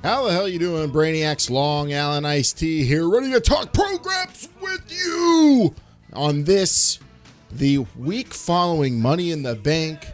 How the hell you doing, Brainiacs? Long Allen Iced Tea here, ready to talk programs with you on this, the week following Money in the Bank,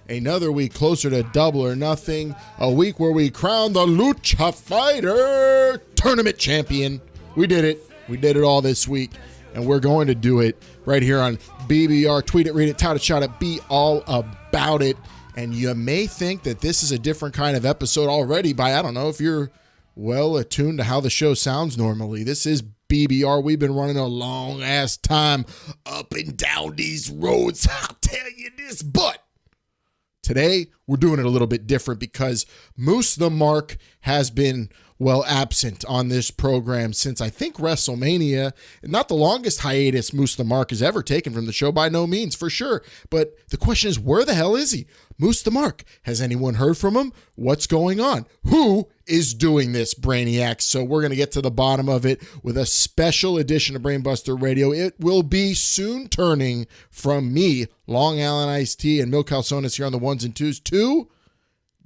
another week closer to Double or Nothing, a week where we crown the Lucha Fighter Tournament Champion. We did it. We did it all this week, and we're going to do it right here on BBR. Tweet it, read it, tout it, shout it, be all about it. And you may think that this is a different kind of episode already by, I don't know if you're well attuned to how the show sounds normally. This is BBR. We've been running a long-ass time up and down these roads. I'll tell you this, but today we're doing it a little bit different because Moose the Mark has been, well, absent on this program since I think WrestleMania. Not the longest hiatus Moose the Mark has ever taken from the show, by no means, for sure. But the question is, where the hell is he? Moose the Mark. Has anyone heard from him? What's going on? Who is doing this, Brainiacs? So we're going to get to the bottom of it with a special edition of Brainbuster Radio. It will be soon turning from me, Long Allen Iced Tea, and Milk Calzones here on the ones and twos, to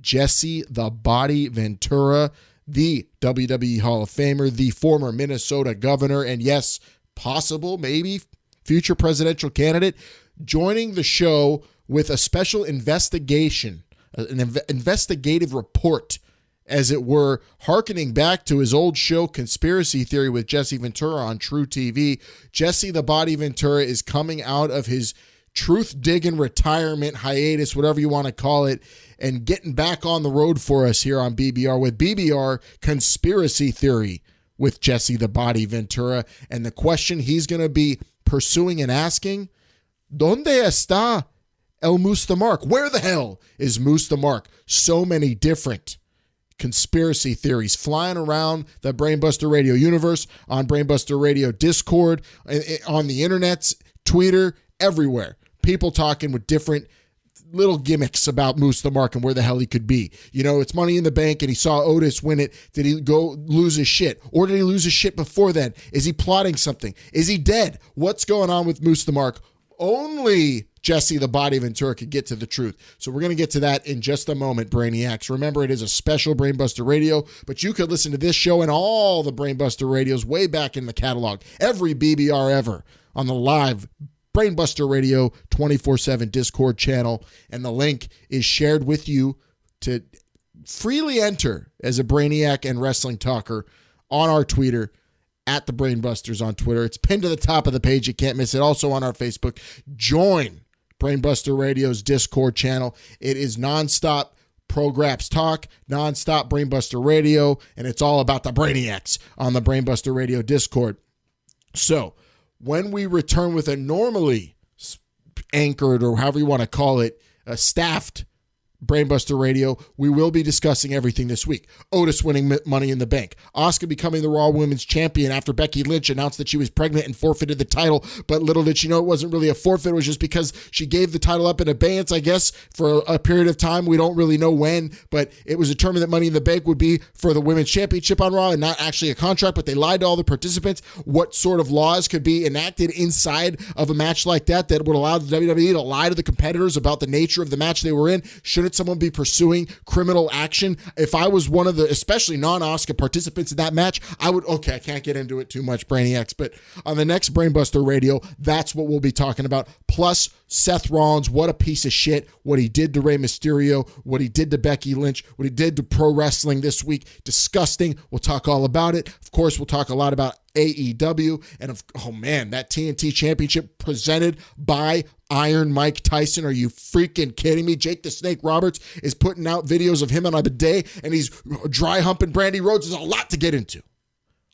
Jesse the Body Ventura, the WWE Hall of Famer, the former Minnesota governor, and yes, possible, maybe, future presidential candidate, joining the show with a special investigation, an investigative report, as it were, hearkening back to his old show, Conspiracy Theory with Jesse Ventura on True TV. Jesse the Body Ventura is coming out of his truth-digging retirement hiatus, whatever you want to call it, and getting back on the road for us here on BBR with BBR Conspiracy Theory with Jesse the Body Ventura. And the question he's going to be pursuing and asking, ¿Dónde está el Moose the Mark? Where the hell is Moose the Mark? So many different conspiracy theories flying around the Brainbuster Radio universe, on Brainbuster Radio Discord, on the internet, Twitter, everywhere. People talking with different little gimmicks about Moose the Mark and where the hell he could be. You know, it's Money in the Bank and he saw Otis win it. Did he go lose his shit? Or did he lose his shit before then? Is he plotting something? Is he dead? What's going on with Moose the Mark? Only Jesse the Body Ventura could get to the truth. So we're going to get to that in just a moment, Brainiacs. Remember, it is a special Brainbuster Radio, but you could listen to this show and all the Brainbuster Radios way back in the catalog, every BBR ever, on the live Brainbuster Radio 24/7 Discord channel, and the link is shared with you to freely enter as a Brainiac and wrestling talker on our Twitter, at the Brainbusters on Twitter. It's pinned to the top of the page. You can't miss it. Also on our Facebook. Join Brainbuster Radio's Discord channel. It is nonstop Prograps talk, nonstop Brainbuster Radio, and it's all about the Brainiacs on the Brainbuster Radio Discord. So, when we return with a normally anchored, or however you want to call it, a staffed Brainbuster Radio, we will be discussing everything this week. Otis winning Money in the Bank. Asuka becoming the Raw Women's Champion after Becky Lynch announced that she was pregnant and forfeited the title, but little did she know it wasn't really a forfeit. It was just because she gave the title up in abeyance, I guess, for a period of time. We don't really know when, but it was determined that Money in the Bank would be for the Women's Championship on Raw and not actually a contract, but they lied to all the participants. What sort of laws could be enacted inside of a match like that that would allow the WWE to lie to the competitors about the nature of the match they were in? Shouldn't someone be pursuing criminal action? If I was one of the, especially non-Asuka participants in that match, I would, okay, I can't get into it too much, Brainiacs, but on the next Brainbuster Radio, that's what we'll be talking about. Plus, Seth Rollins, what a piece of shit, what he did to Rey Mysterio, what he did to Becky Lynch, what he did to pro wrestling this week. Disgusting. We'll talk all about it. Of course, we'll talk a lot about AEW, and oh man, that TNT Championship presented by Iron Mike Tyson. Are you freaking kidding me? Jake the Snake Roberts is putting out videos of him on a bidet, and he's dry humping Brandy Rhodes. There's a lot to get into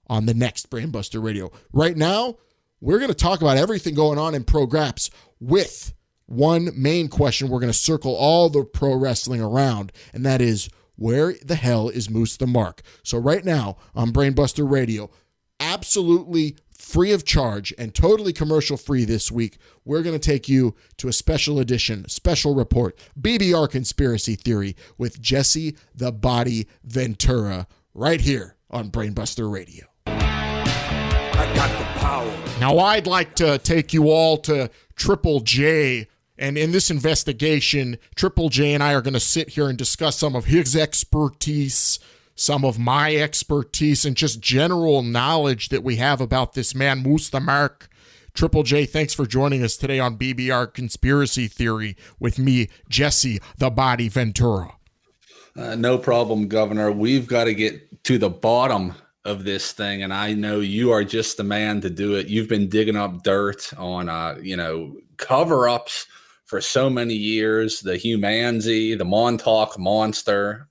on the next Brainbuster Radio. Right now, we're going to talk about everything going on in Prograps with one main question we're going to circle all the pro wrestling around, and that is, where the hell is Moose the Mark? So right now on Brainbuster Radio, absolutely free of charge and totally commercial free this week, we're going to take you to a special edition, special report, BBR Conspiracy Theory with Jesse the Body Ventura right here on Brainbuster Radio. I got the power. Now, I'd like to take you all to Triple J. And in this investigation, Triple J and I are going to sit here and discuss some of his expertise some of my expertise and just general knowledge that we have about this man, Moose the Mark. Triple J, thanks for joining us today on BBR Conspiracy Theory with me, Jesse the Body Ventura. No problem, Governor. We've got to get to the bottom of this thing, and I know you are just the man to do it. You've been digging up dirt on, cover-ups for so many years. The Humanzy, the Montauk Monster,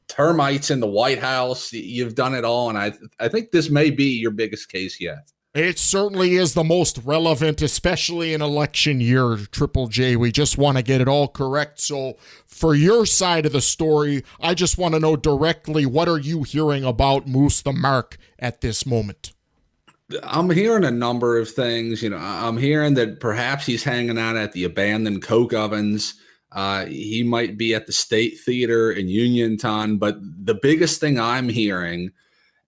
termites in the White House. You've done it all, and I think this may be your biggest case yet. It certainly is the most relevant, especially in election year, Triple J. We just want to get it all correct. So for your side of the story, I just want to know directly, what are you hearing about Moose the Mark at this moment? I'm hearing a number of things. I'm hearing that perhaps he's hanging out at the abandoned coke ovens. He might be at the State Theater in Uniontown. But the biggest thing I'm hearing,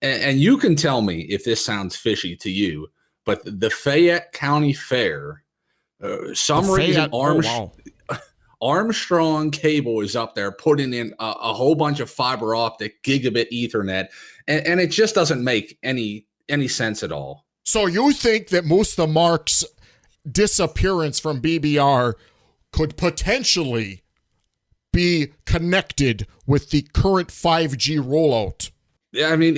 and you can tell me if this sounds fishy to you, but the Fayette County Fair, Armstrong Cable is up there putting in a whole bunch of fiber optic gigabit Ethernet, and it just doesn't make any sense at all. So you think that Moose the Mark's disappearance from BBR could potentially be connected with the current 5G rollout? Yeah, I mean,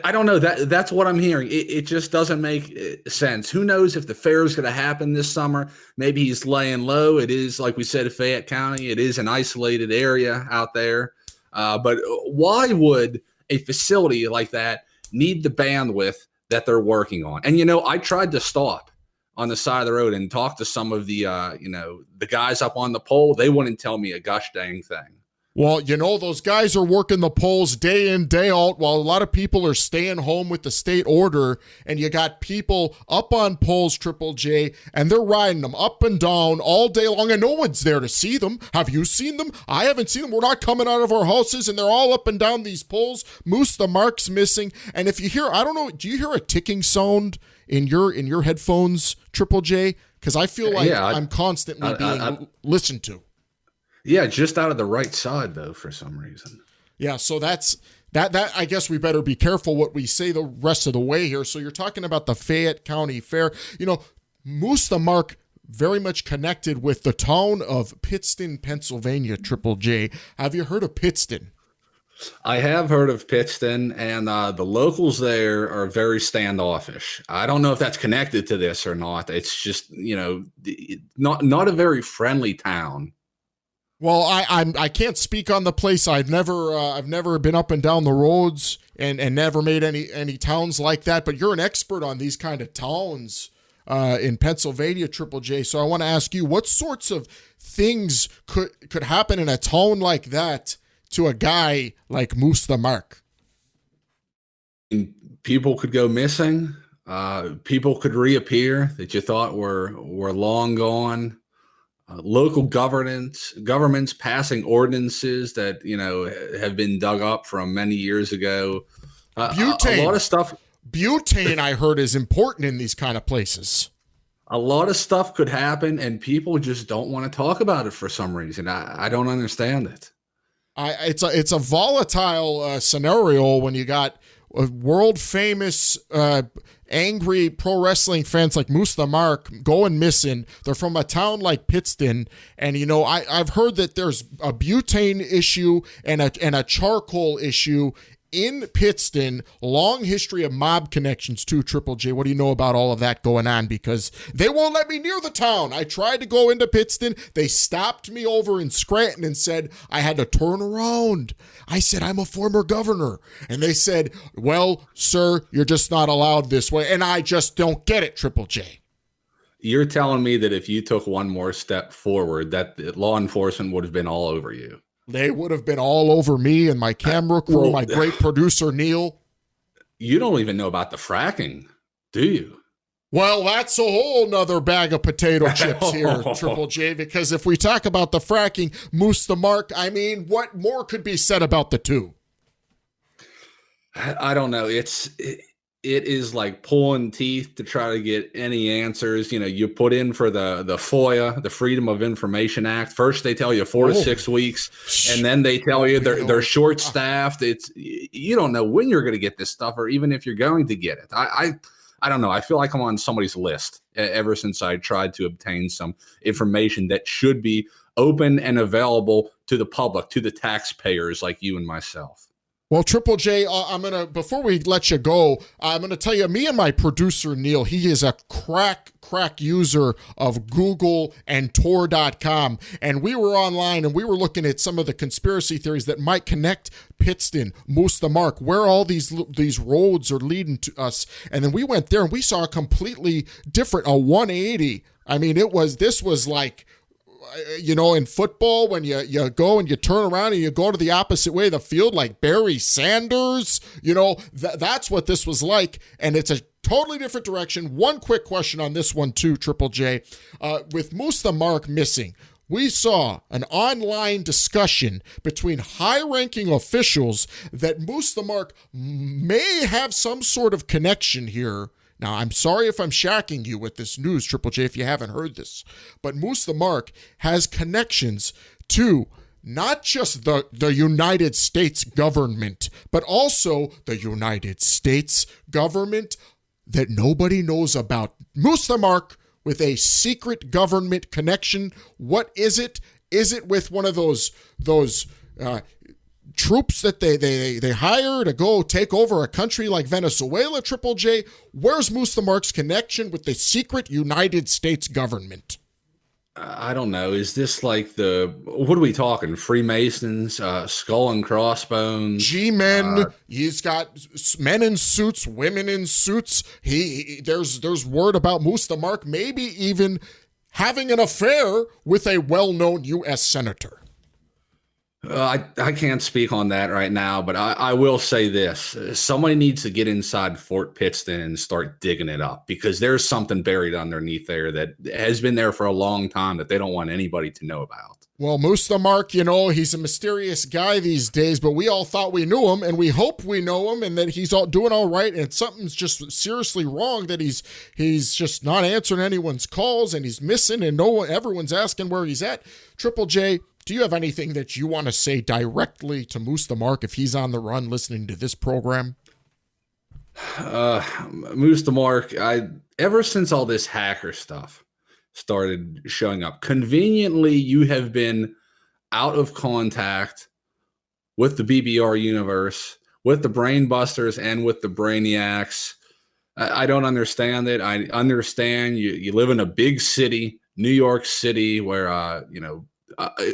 I don't know. That's what I'm hearing. It just doesn't make sense. Who knows if the fair is going to happen this summer? Maybe he's laying low. It is, like we said, Fayette County. It is an isolated area out there. But why would a facility like that need the bandwidth that they're working on? And, I tried to stop on the side of the road and talk to some of the, the guys up on the pole. They wouldn't tell me a gosh dang thing. Well, those guys are working the polls day in, day out, while a lot of people are staying home with the state order, and you got people up on polls, Triple J, and they're riding them up and down all day long, and no one's there to see them. Have you seen them? I haven't seen them. We're not coming out of our houses, and they're all up and down these polls. Moose the Mark's missing, and if you hear, I don't know, do you hear a ticking sound in your headphones, Triple J? Because I feel like I'm constantly being listened to. Yeah, just out of the right side, though, for some reason. Yeah, so that I guess we better be careful what we say the rest of the way here. So you're talking about the Fayette County Fair. Moose the Mark very much connected with the town of Pittston, Pennsylvania, Triple J. Have you heard of Pittston? I have heard of Pittston, and the locals there are very standoffish. I don't know if that's connected to this or not. It's just, not a very friendly town. Well, I can't speak on the place. I've never been up and down the roads and never made any towns like that. But you're an expert on these kind of towns in Pennsylvania, Triple J. So I want to ask you, what sorts of things could happen in a town like that to a guy like Moose the Mark? People could go missing. People could reappear that you thought were long gone. Local governments passing ordinances that, have been dug up from many years ago. Butane. A lot of stuff. Butane, I heard, is important in these kind of places. A lot of stuff could happen, and people just don't want to talk about it for some reason. I don't understand it. It's a volatile scenario when you got world famous angry pro wrestling fans like Moose the Mark going missing. They're from a town like Pittston, and I've heard that there's a butane issue and a charcoal issue in Pittston. Long history of mob connections too, Triple J. What do you know about all of that going on? Because they won't let me near the town. I tried to go into Pittston. They stopped me over in Scranton and said I had to turn around. I said, I'm a former governor. And they said, well, sir, you're just not allowed this way. And I just don't get it, Triple J. You're telling me that if you took one more step forward, that law enforcement would have been all over you? They would have been all over me and my camera crew, my great producer, Neil. You don't even know about the fracking, do you? Well, that's a whole nother bag of potato chips here, Triple J, because if we talk about the fracking, Moose the Mark, I mean, what more could be said about the two? I don't know. it is like pulling teeth to try to get any answers. You put in for the FOIA, the Freedom of Information Act. First, they tell you 4 to 6 weeks, and then they tell you they're short-staffed. You don't know when you're going to get this stuff, or even if you're going to get it. I don't know. I feel like I'm on somebody's list ever since I tried to obtain some information that should be open and available to the public, to the taxpayers like you and myself. Well, Triple J, before we let you go, I'm gonna tell you, me and my producer Neil, he is a crack user of Google and Tor.com, and we were online and we were looking at some of the conspiracy theories that might connect Pittston, Moose the Mark, where all these roads are leading to us, and then we went there and we saw a completely different, a 180. I mean, this was like, in football, when you go and you turn around and you go to the opposite way of the field, like Barry Sanders, that's what this was like. And it's a totally different direction. One quick question on this one too, Triple J. With Moose the Mark missing, we saw an online discussion between high-ranking officials that Moose the Mark may have some sort of connection here. Now, I'm sorry if I'm shacking you with this news, Triple J, if you haven't heard this, but Moose the Mark has connections to not just the United States government, but also the United States government that nobody knows about. Moose the Mark with a secret government connection. What is it? Is it with one of those troops that they hire to go take over a country like Venezuela, Triple J? Where's Moose the Mark's connection with the secret United States government? I don't know. Is this like what are we talking? Freemasons, skull and crossbones? G-men. He's got men in suits, women in suits. There's word about Moose the Mark maybe even having an affair with a well-known U.S. senator. I can't speak on that right now, but I will say this. Somebody needs to get inside Fort Pittston and start digging it up, because there's something buried underneath there that has been there for a long time that they don't want anybody to know about. Well, Moose the Mark, he's a mysterious guy these days, but we all thought we knew him, and we hope we know him and that he's doing all right, and something's just seriously wrong, that he's just not answering anyone's calls, and he's missing, and everyone's asking where he's at. Triple J, do you have anything that you want to say directly to Moose the Mark if he's on the run listening to this program? Moose the Mark, ever since all this hacker stuff started showing up, conveniently you have been out of contact with the BBR universe, with the Brainbusters, and with the Brainiacs. I don't understand it. I understand you live in a big city, New York City, where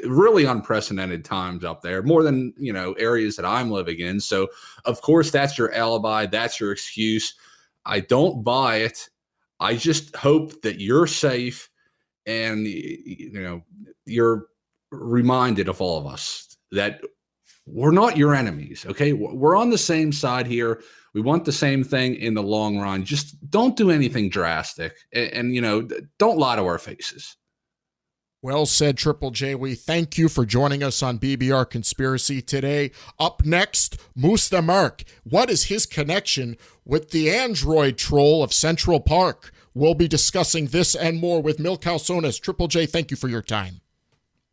really unprecedented times up there, more than areas that I'm living in. So of course that's your alibi, that's your excuse. I don't buy it. I just hope that you're safe and you're reminded of all of us that we're not your enemies. Okay, we're on the same side here. We want the same thing in the long run. Just don't do anything drastic, and don't lie to our faces. Well said, Triple J. We thank you for joining us on BBR Conspiracy today. Up next, Moose the Mark. What is his connection with the android troll of Central Park? We'll be discussing this and more with Mil Calzones. Triple J, thank you for your time.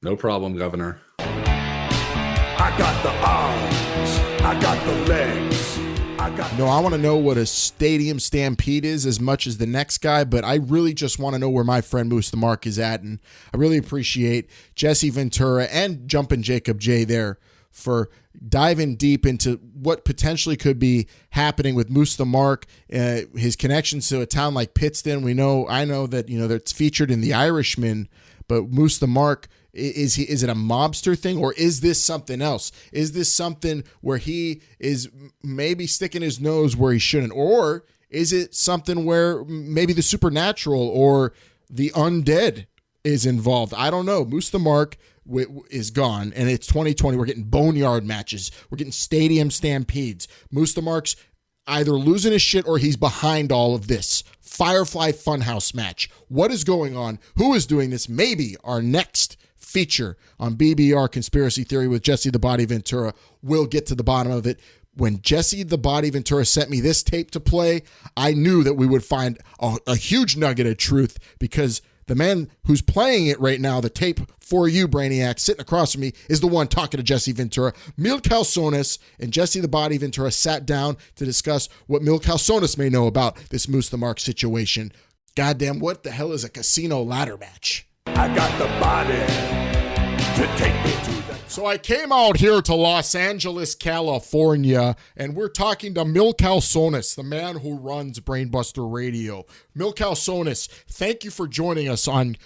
No problem, Governor. I got the arms. I got the legs. I want to know what a stadium stampede is as much as the next guy, but I really just want to know where my friend Moose the Mark is at, and I really appreciate Jesse Ventura and Jumpin Jacob J there for diving deep into what potentially could be happening with Moose the Mark, his connections to a town like Pittston. I know that that's featured in The Irishman, but Moose the Mark, is it a mobster thing, or is this something else? Is this something where he is maybe sticking his nose where he shouldn't, or is it something where maybe the supernatural or the undead is involved? I don't know. Moose the Mark is gone, and it's 2020. We're getting boneyard matches. We're getting stadium stampedes. Moose the Mark's either losing his shit or he's behind all of this. Firefly Funhouse match. What is going on? Who is doing this? Maybe our next feature on BBR Conspiracy Theory with Jesse the Body Ventura. We'll get to the bottom of it. when Jesse the Body Ventura sent me this tape to play, I knew that we would find a huge nugget of truth, because the man who's playing it right now, the tape for you, Brainiac, sitting across from me, is the one talking to Jesse Ventura. Mil Calzones and Jesse the Body Ventura sat down to discuss what Mil Calzones may know about this Moose the Mark situation. Goddamn, what the hell is a casino ladder match? I got the body to take me to the... So I came out here to Los Angeles, California, and we're talking to Mil Calzones, the man who runs Brainbuster Radio. Mil Calzones, thank you for joining us on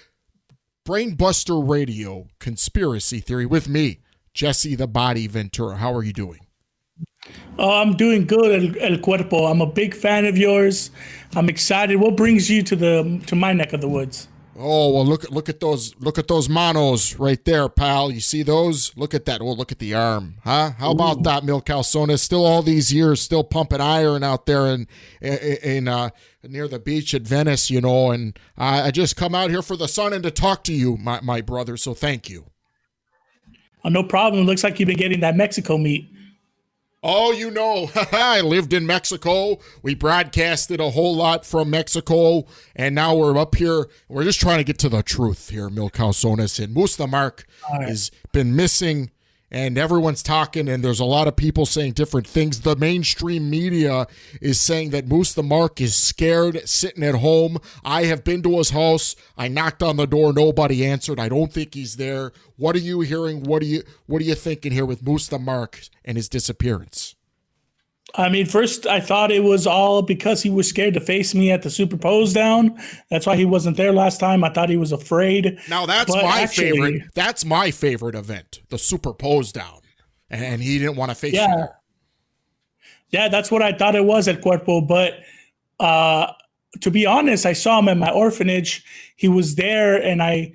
Brainbuster Radio Conspiracy Theory with me, Jesse the Body Ventura. How are you doing? Oh, I'm doing good, El Cuerpo. I'm a big fan of yours. I'm excited. What brings you to my neck of the woods? Oh, well, look at those manos right there, pal. You see those? Look at that. Oh, look at the arm, huh? How about that, Mil Calzones? Still all these years, still pumping iron out there in near the beach at Venice, you know. And I just come out here for the sun and to talk to you, my brother. So thank you. Oh, no problem. Looks like you've been getting that Mexico meat. Oh, you know, I lived in Mexico. We broadcasted a whole lot from Mexico, and now we're up here. We're just trying to get to the truth here, Mil Calzones. And Moose the Mark has been missing, and everyone's talking, and there's a lot of people saying different things. The mainstream media is saying that Moose the Mark is scared, sitting at home. I have been to his house. I knocked on the door. Nobody answered. I don't think he's there. What are you hearing? What are you thinking here with Moose the Mark and his disappearance? I mean, first I thought it was all because he was scared to face me at the Super Pose Down. That's why he wasn't there last time. I thought he was afraid. Now that's favorite. That's my favorite event, the Super Pose Down, and he didn't want to face you. Yeah, that's what I thought it was at Cuerpo. But to be honest, I saw him at my orphanage. He was there, and I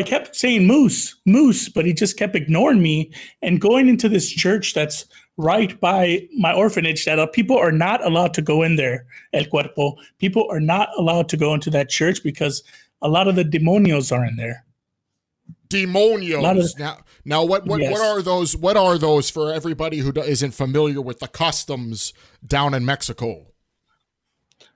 kept saying Moose, but he just kept ignoring me and going into this church that's right by my orphanage that people are not allowed to go in there, El Cuerpo. People are not allowed to go into that church because a lot of the demonios are in there. Demonios. Now what are those? What are those for everybody who isn't familiar with the customs down in Mexico?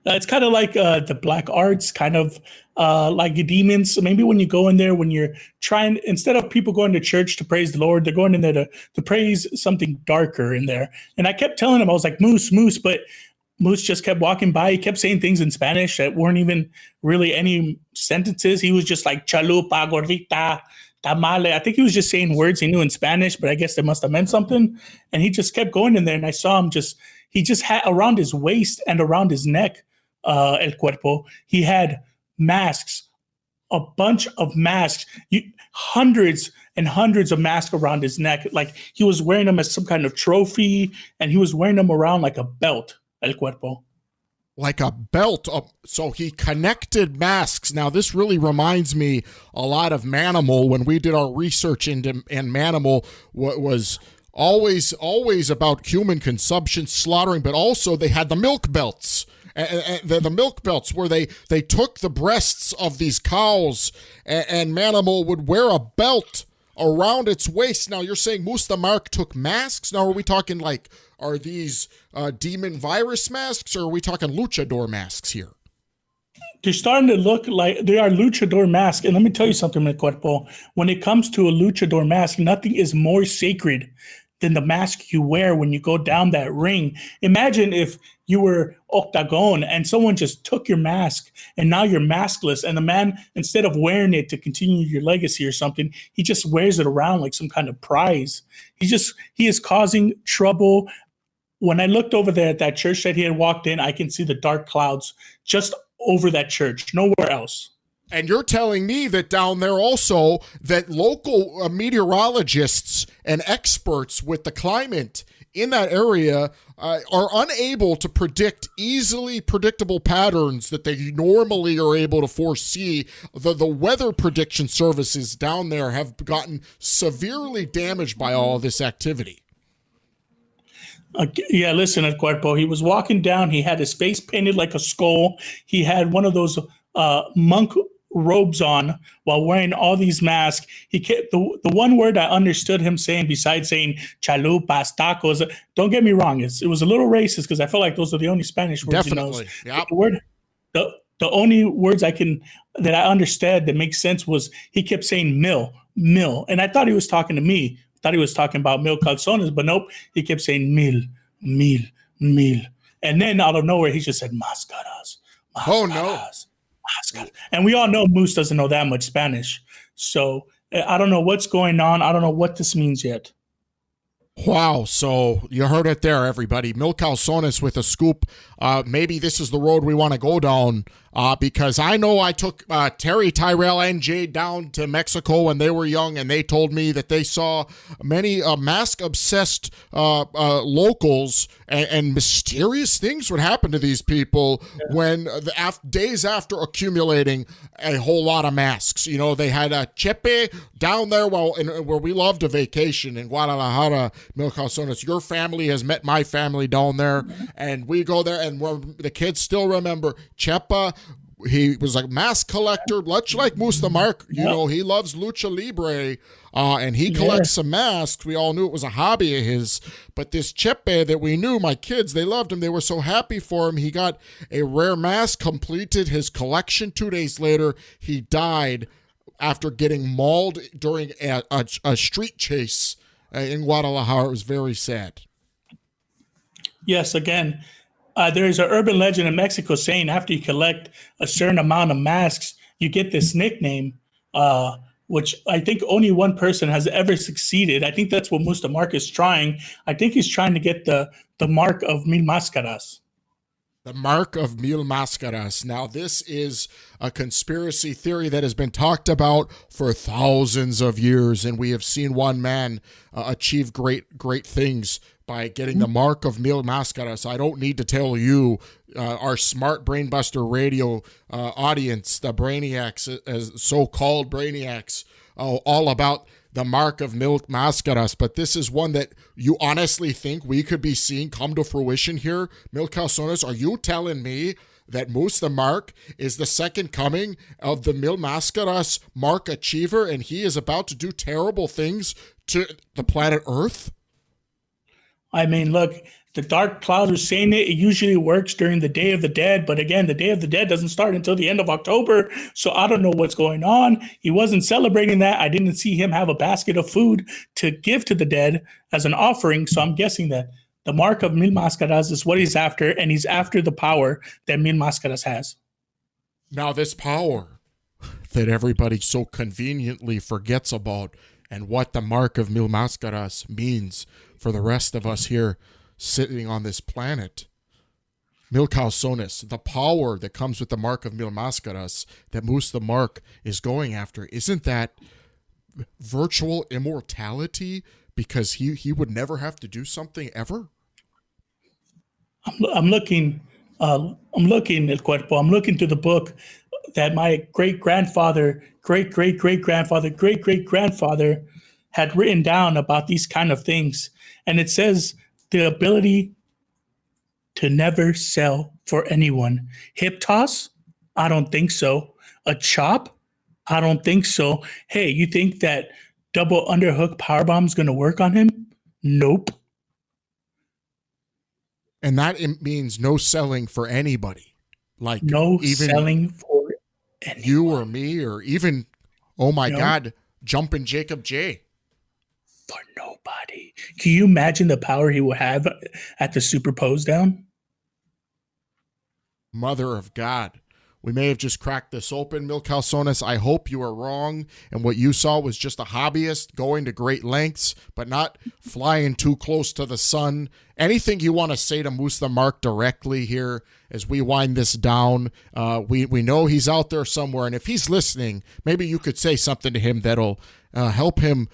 It's kind of like the black arts, kind of like demons. So maybe when you go in there, when you're trying, instead of people going to church to praise the Lord, they're going in there to praise something darker in there. And I kept telling him, I was like, Moose, but Moose just kept walking by. He kept saying things in Spanish that weren't even really any sentences. He was just like, chalupa, gordita, tamale. I think he was just saying words he knew in Spanish, but I guess they must have meant something. And he just kept going in there. And I saw him he just had around his waist and around his neck, El Cuerpo, he had masks, a bunch of masks, hundreds and hundreds of masks around his neck. Like he was wearing them as some kind of trophy, and he was wearing them around like a belt, El Cuerpo. Like a belt. So he connected masks. Now, this really reminds me a lot of Manimal. When we did our research into Manimal, what was always about human consumption, slaughtering, but also they had the milk belts. And the milk belts where they took the breasts of these cows, and Manimal would wear a belt around its waist. Now, you're saying Moose the Mark took masks? Now, are we talking are these demon virus masks, or are we talking luchador masks here? They're starting to look like they are luchador masks. And let me tell you something, Mi Cuerpo. When it comes to a luchador mask, nothing is more sacred than the mask you wear when you go down that ring. Imagine if you were Octagon and someone just took your mask and now you're maskless, and the man, instead of wearing it to continue your legacy or something, he just wears it around like some kind of prize. He is causing trouble. When I looked over there at that church that he had walked in, I can see the dark clouds just over that church, nowhere else. And you're telling me that down there also that local meteorologists and experts with the climate in that area are unable to predict easily predictable patterns that they normally are able to foresee. The weather prediction services down there have gotten severely damaged by all of this activity. Yeah, listen, El Cuerpo, he was walking down. He had his face painted like a skull. He had one of those monk robes on while wearing all these masks. He kept the one word I understood him saying, besides saying chalupas, tacos. Don't get me wrong, it was a little racist because I felt like those are the only Spanish words Definitely. he knows. Yep. The only words that I understood that makes sense was he kept saying mill, and I thought he was talking to me. I thought he was talking about mil calzones, but nope, he kept saying mil, and then out of nowhere he just said mascaras. Oh no. And we all know Moose doesn't know that much Spanish. So I don't know what's going on. I don't know what this means yet. Wow. So you heard it there, everybody. Mil Calzones with a scoop. Maybe this is the road we want to go down because I know I took Terry, Tyrell, and Jade down to Mexico when they were young, and they told me that they saw many mask-obsessed locals and mysterious things would happen to these people when days after accumulating a whole lot of masks. You know, they had a chepe down there where we love to vacation in Guadalajara, Mil Calzones. Your family has met my family down there, and we go there, and the kids still remember Chepa. He was a mask collector, much like Musta Mark. You know, he loves lucha libre, and he collects some masks. We all knew it was a hobby of his. But this Chepe that we knew, my kids, they loved him. They were so happy for him. He got a rare mask, completed his collection. 2 days later, he died after getting mauled during a street chase in Guadalajara. It was very sad. Yes, again, there's an urban legend in Mexico saying after you collect a certain amount of masks, you get this nickname, which I think only one person has ever succeeded. I think that's what Musta Mark is trying. I think he's trying to get the mark of mil máscaras. The mark of mil máscaras. Now, this is a conspiracy theory that has been talked about for thousands of years, and we have seen one man achieve great things by getting the mark of mil máscaras. I don't need to tell you, our smart Brainbuster radio audience, the Brainiacs, as so-called Brainiacs, all about the mark of mil máscaras. But this is one that you honestly think we could be seeing come to fruition here. Mil Calzones, are you telling me that Moose the Mark is the second coming of the mil máscaras mark achiever, and he is about to do terrible things to the planet Earth? I mean, look, the Dark Cloud was saying it usually works during the Day of the Dead. But again, the Day of the Dead doesn't start until the end of October. So I don't know what's going on. He wasn't celebrating that. I didn't see him have a basket of food to give to the dead as an offering. So I'm guessing that the mark of mil máscaras is what he's after. And he's after the power that mil máscaras has. Now, this power that everybody so conveniently forgets about, and what the mark of mil máscaras means for the rest of us here sitting on this planet. Mil Calzones, the power that comes with the mark of mil máscaras that Moose the Mark is going after, isn't that virtual immortality because he would never have to do something ever? I'm looking, El Cuerpo. I'm looking to the book that my great-grandfather had written down about these kind of things. And it says the ability to never sell for anyone. Hip toss? I don't think so. A chop? I don't think so. Hey, you think that double underhook powerbomb is going to work on him? Nope. And that means no selling for anybody. Like no even selling for anyone. You or me, or even, oh my God, Jumpin Jacob J. For nobody. Can you imagine the power he will have at the Super Pose Down? Mother of God. We may have just cracked this open, Mil Calzones. I hope you are wrong, and what you saw was just a hobbyist going to great lengths, but not flying too close to the sun. Anything you want to say to Moose the Mark directly here as we wind this down? We know he's out there somewhere, and if he's listening, maybe you could say something to him that'll help him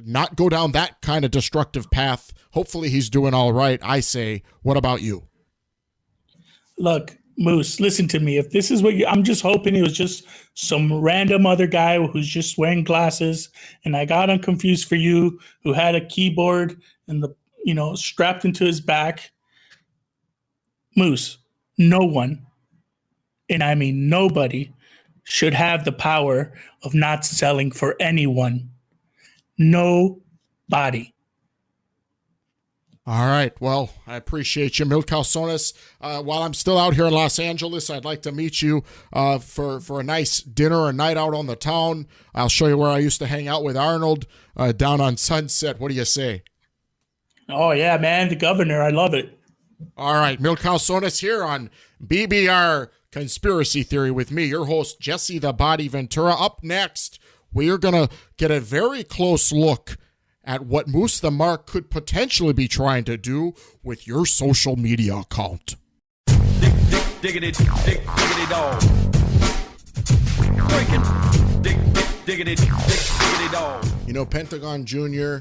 not go down that kind of destructive path. Hopefully he's doing all right. I say, what about you? Look, Moose, listen to me. If this is what I'm just hoping it was just some random other guy who's just wearing glasses, and I got him confused for you, who had a keyboard and strapped into his back. Moose, no one, and I mean nobody, should have the power of not selling for anyone. Nobody. All right. Well, I appreciate you, Mil Calzones. While I'm still out here in Los Angeles, I'd like to meet you for a nice dinner or night out on the town. I'll show you where I used to hang out with Arnold down on Sunset. What do you say? Oh, yeah, man. The governor. I love it. All right. Mil Calzones here on BBR Conspiracy Theory with me, your host, Jesse the Body Ventura. Up next, we are going to get a very close look at what Moose the Mark could potentially be trying to do with your social media account. Diggity dog. Diggity dog. You know, Pentagon Jr.,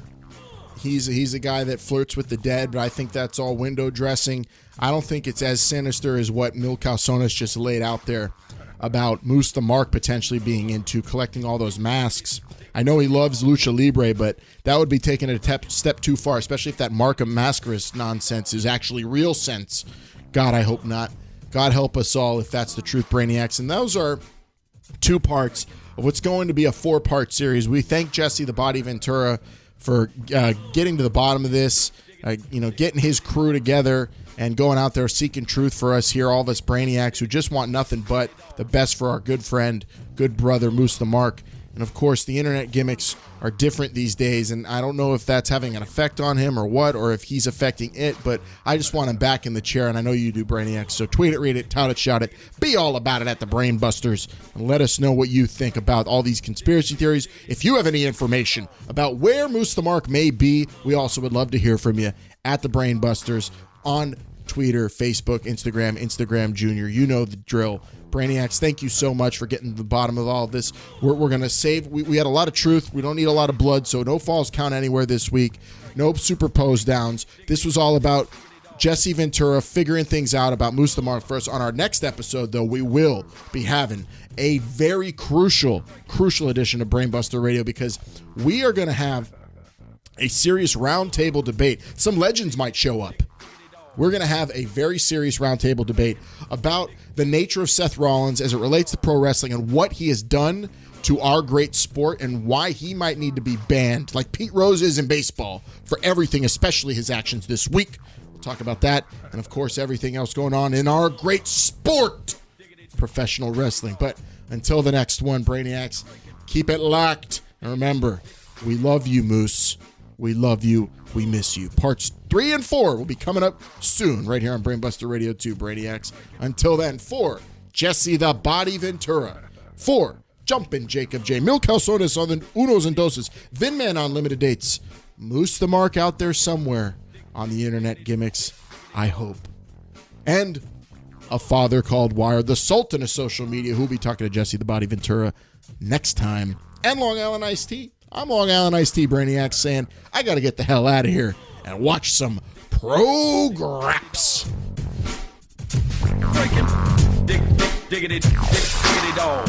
he's a guy that flirts with the dead, but I think that's all window dressing. I don't think it's as sinister as what Mil Calzones just laid out there about Moose the Mark potentially being into collecting all those masks. I know he loves lucha libre, but that would be taking it a step too far, especially if that Mark of Mascaras nonsense is actually real sense. God, I hope not. God help us all if that's the truth, Brainiacs. And those are 2 parts of what's going to be a 4-part series. We thank Jesse the Body Ventura for getting to the bottom of this, getting his crew together and going out there seeking truth for us here, all of us Brainiacs who just want nothing but the best for our good friend, good brother, Moose the Mark. And of course, the internet gimmicks are different these days, and I don't know if that's having an effect on him or what, or if he's affecting it, but I just want him back in the chair, and I know you do, Brainiacs. So tweet it, read it, tout it, shout it, be all about it at the Brainbusters, and let us know what you think about all these conspiracy theories. If you have any information about where Moose the Mark may be, we also would love to hear from you at the Brainbusters on Twitter, Facebook, Instagram Junior. You know the drill. Brainiacs, thank you so much for getting to the bottom of all of this. We're going to save. We had a lot of truth. We don't need a lot of blood, so no falls count anywhere this week. No superposed downs. This was all about Jesse Ventura figuring things out about Moose the Mark first. On our next episode, though, we will be having a very crucial edition of Brainbuster Radio because we are going to have a serious roundtable debate. Some legends might show up. We're going to have a very serious roundtable debate about the nature of Seth Rollins as it relates to pro wrestling and what he has done to our great sport and why he might need to be banned, like Pete Rose is in baseball, for everything, especially his actions this week. We'll talk about that and, of course, everything else going on in our great sport, professional wrestling. But until the next one, Brainiacs, keep it locked. And remember, we love you, Moose. We love you. We miss you. Parts 3 and 4 will be coming up soon right here on Brainbuster Radio 2, Brainiacs. Until then, for Jesse the Body Ventura, for Jumpin Jacob J, Mil Calzones on the Unos and Doses, Vinman on limited dates, Moose the Mark out there somewhere on the internet gimmicks, I hope. And a father called Wire, the Sultan of social media, who'll be talking to Jesse the Body Ventura next time. And Long Island Iced Tea. I'm Long Island Iced Tea Brainiac saying, I got to get the hell out of here and watch some pro-graps. Diggity dog.